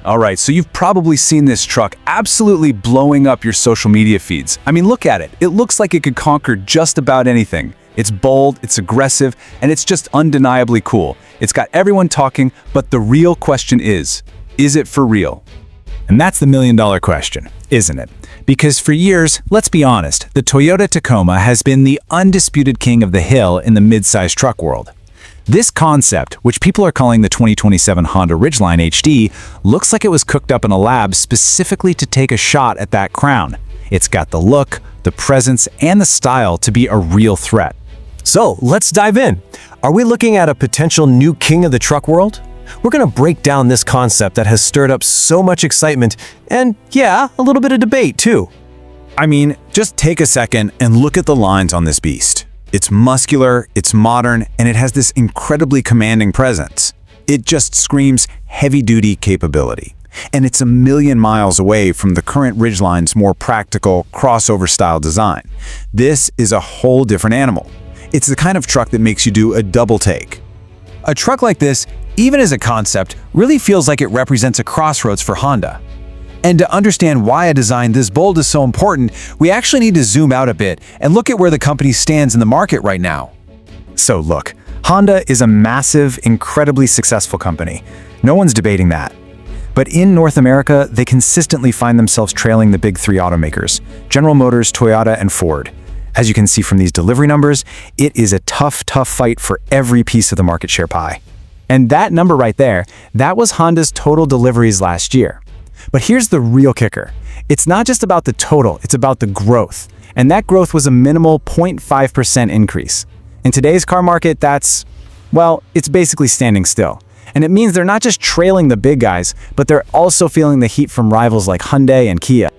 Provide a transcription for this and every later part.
All right, so you've probably seen this truck absolutely blowing up your social media feeds. I mean, look at it. It looks like it could conquer just about anything. It's bold, it's aggressive, and it's just undeniably cool. It's got everyone talking, but the real question is it for real? And that's the million-dollar question, isn't it? Because for years, let's be honest, the Toyota Tacoma has been the undisputed king of the hill in the mid-size truck world. This concept, which people are calling the 2027 Honda Ridgeline HD, looks like it was cooked up in a lab specifically to take a shot at that crown. It's got the look, the presence, and the style to be a real threat. So let's dive in. Are we looking at a potential new king of the truck world? We're going to break down this concept that has stirred up so much excitement and, yeah, a little bit of debate too. I mean, just take a second and look at the lines on this beast. It's muscular, it's modern, and it has this incredibly commanding presence. It just screams heavy-duty capability. And it's a million miles away from the current Ridgeline's more practical, crossover-style design. This is a whole different animal. It's the kind of truck that makes you do a double take. A truck like this, even as a concept, really feels like it represents a crossroads for Honda. And to understand why a design this bold is so important, we actually need to zoom out a bit and look at where the company stands in the market right now. So look, Honda is a massive, incredibly successful company. No one's debating that. But in North America, they consistently find themselves trailing the big three automakers, General Motors, Toyota, and Ford. As you can see from these delivery numbers, it is a tough fight for every piece of the market share pie. And that number right there, that was Honda's total deliveries last year. But here's the real kicker. It's not just about the total, it's about the growth. And that growth was a minimal 0.5% increase. In today's car market, it's basically standing still. And it means they're not just trailing the big guys, but they're also feeling the heat from rivals like Hyundai and Kia.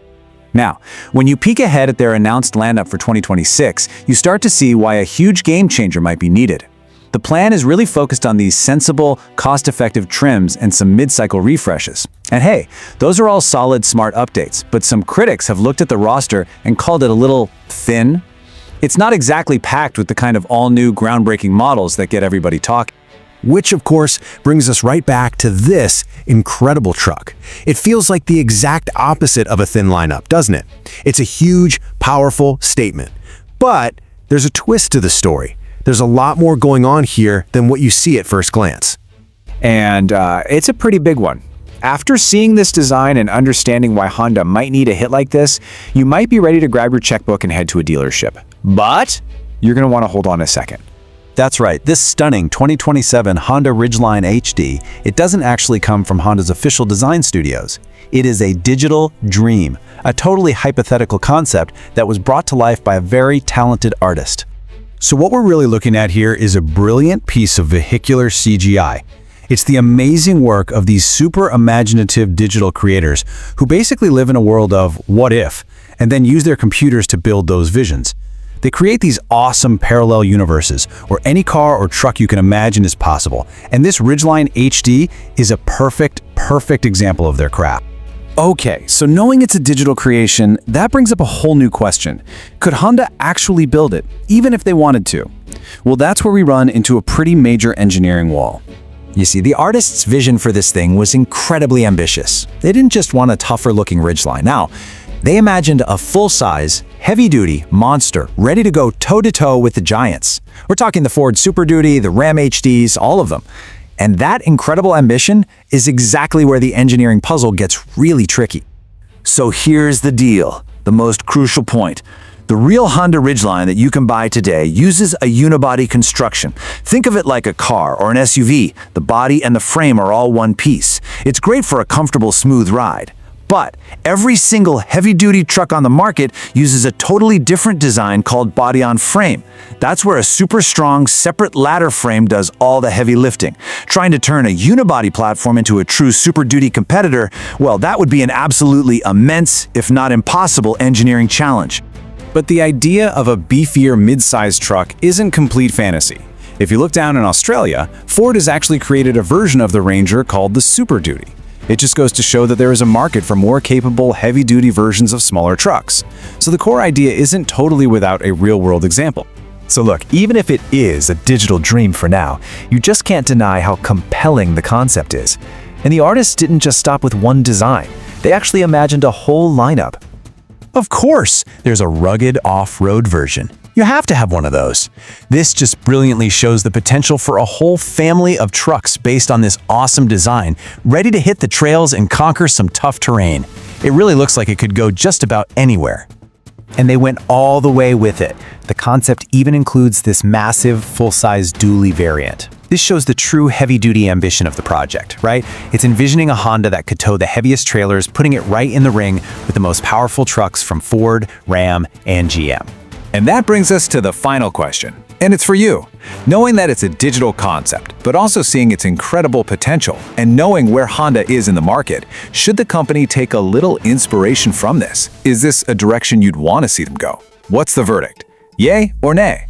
Now, when you peek ahead at their announced lineup for 2026, you start to see why a huge game changer might be needed. The plan is really focused on these sensible, cost-effective trims and some mid-cycle refreshes. And hey, those are all solid, smart updates, but some critics have looked at the roster and called it a little thin. It's not exactly packed with the kind of all-new, groundbreaking models that get everybody talking. Which, of course, brings us right back to this incredible truck. It feels like the exact opposite of a thin lineup, doesn't it? It's a huge, powerful statement. But there's a twist to the story. There's a lot more going on here than what you see at first glance. And it's a pretty big one. After seeing this design and understanding why Honda might need a hit like this, you might be ready to grab your checkbook and head to a dealership. But you're going to want to hold on a second. That's right, this stunning 2027 Honda Ridgeline HD, it doesn't actually come from Honda's official design studios. It is a digital dream, a totally hypothetical concept that was brought to life by a very talented artist. So what we're really looking at here is a brilliant piece of vehicular CGI. It's the amazing work of these super imaginative digital creators who basically live in a world of what if, and then use their computers to build those visions. They create these awesome parallel universes where any car or truck you can imagine is possible, and this Ridgeline HD is a perfect example of their craft. Okay, so knowing it's a digital creation, that brings up a whole new question. Could Honda actually build it, even if they wanted to? Well, that's where we run into a pretty major engineering wall. You see, the artist's vision for this thing was incredibly ambitious. They didn't just want a tougher-looking Ridgeline. Now, they imagined a full-size, heavy-duty monster ready to go toe-to-toe with the giants. We're talking the Ford Super Duty, the Ram HDs, all of them. And that incredible ambition is exactly where the engineering puzzle gets really tricky. So here's the deal, the most crucial point. The real Honda Ridgeline that you can buy today uses a unibody construction. Think of it like a car or an SUV. The body and the frame are all one piece. It's great for a comfortable, smooth ride. But every single heavy-duty truck on the market uses a totally different design called body-on-frame. That's where a super strong, separate ladder frame does all the heavy lifting. Trying to turn a unibody platform into a true Super Duty competitor, well, that would be an absolutely immense, if not impossible, engineering challenge. But the idea of a beefier mid-sized truck isn't complete fantasy. If you look down in Australia, Ford has actually created a version of the Ranger called the Super Duty. It just goes to show that there is a market for more capable, heavy-duty versions of smaller trucks. So the core idea isn't totally without a real-world example. So look, even if it is a digital dream for now, you just can't deny how compelling the concept is. And the artists didn't just stop with one design. They actually imagined a whole lineup. Of course, there's a rugged off-road version. You have to have one of those. This just brilliantly shows the potential for a whole family of trucks based on this awesome design, ready to hit the trails and conquer some tough terrain. It really looks like it could go just about anywhere. And they went all the way with it. The concept even includes this massive, full-size dually variant. This shows the true heavy-duty ambition of the project, right? It's envisioning a Honda that could tow the heaviest trailers, putting it right in the ring with the most powerful trucks from Ford, Ram, and GM. And that brings us to the final question. And it's for you. Knowing that it's a digital concept, but also seeing its incredible potential and knowing where Honda is in the market, should the company take a little inspiration from this? Is this a direction you'd want to see them go? What's the verdict? Yay or nay?